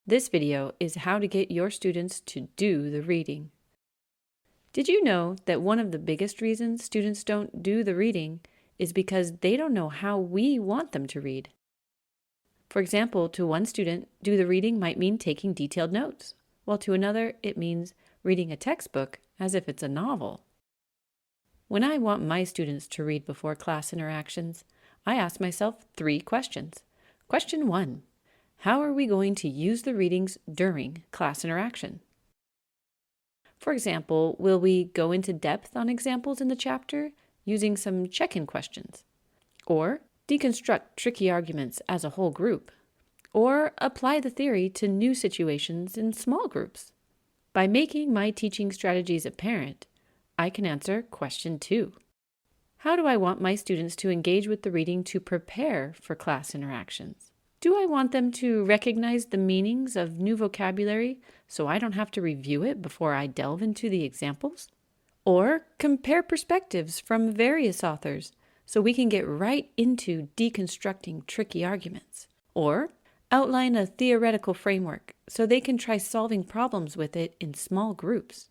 This video is how to get your students to do the reading. Did you know that one of the biggest reasons students don't do the reading is because they don't know how we want them to read? For example, to one student, do the reading might mean taking detailed notes, while to another it means reading a textbook as if it's a novel. When I want my students to read before class interactions, I ask myself 3 questions. Question 1. How are we going to use the readings during class interaction? For example, will we go into depth on examples in the chapter using some check-in questions? Or deconstruct tricky arguments as a whole group? Or apply the theory to new situations in small groups? By making my teaching strategies apparent, I can answer question 2. How do I want my students to engage with the reading to prepare for class interactions? Do I want them to recognize the meanings of new vocabulary so I don't have to review it before I delve into the examples? Or compare perspectives from various authors so we can get right into deconstructing tricky arguments? Or outline a theoretical framework so they can try solving problems with it in small groups?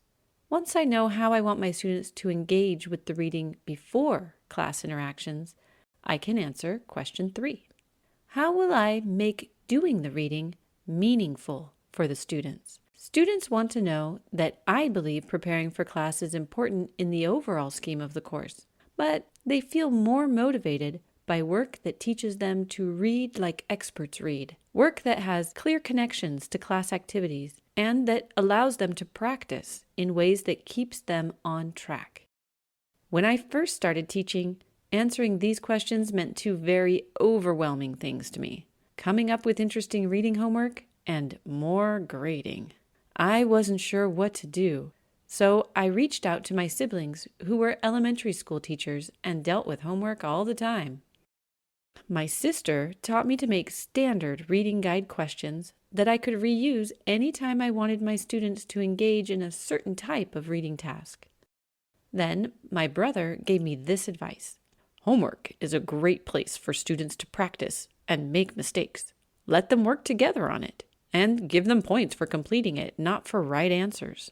Once I know how I want my students to engage with the reading before class interactions, I can answer question 3. How will I make doing the reading meaningful for the students? Students want to know that I believe preparing for class is important in the overall scheme of the course, but they feel more motivated by work that teaches them to read like experts read, work that has clear connections to class activities, and that allows them to practice in ways that keeps them on track. When I first started teaching, answering these questions meant 2 very overwhelming things to me: coming up with interesting reading homework and more grading. I wasn't sure what to do, so I reached out to my siblings who were elementary school teachers and dealt with homework all the time. My sister taught me to make standard reading guide questions that I could reuse anytime I wanted my students to engage in a certain type of reading task. Then my brother gave me this advice: homework is a great place for students to practice and make mistakes. Let them work together on it, and give them points for completing it, not for right answers.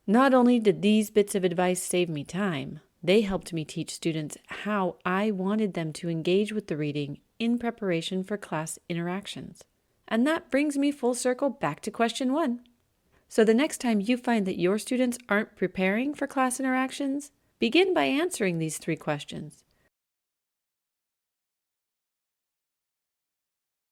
Not only did these bits of advice save me time, they helped me teach students how I wanted them to engage with the reading in preparation for class interactions. And that brings me full circle back to question 1. So the next time you find that your students aren't preparing for class interactions, begin by answering these 3 questions.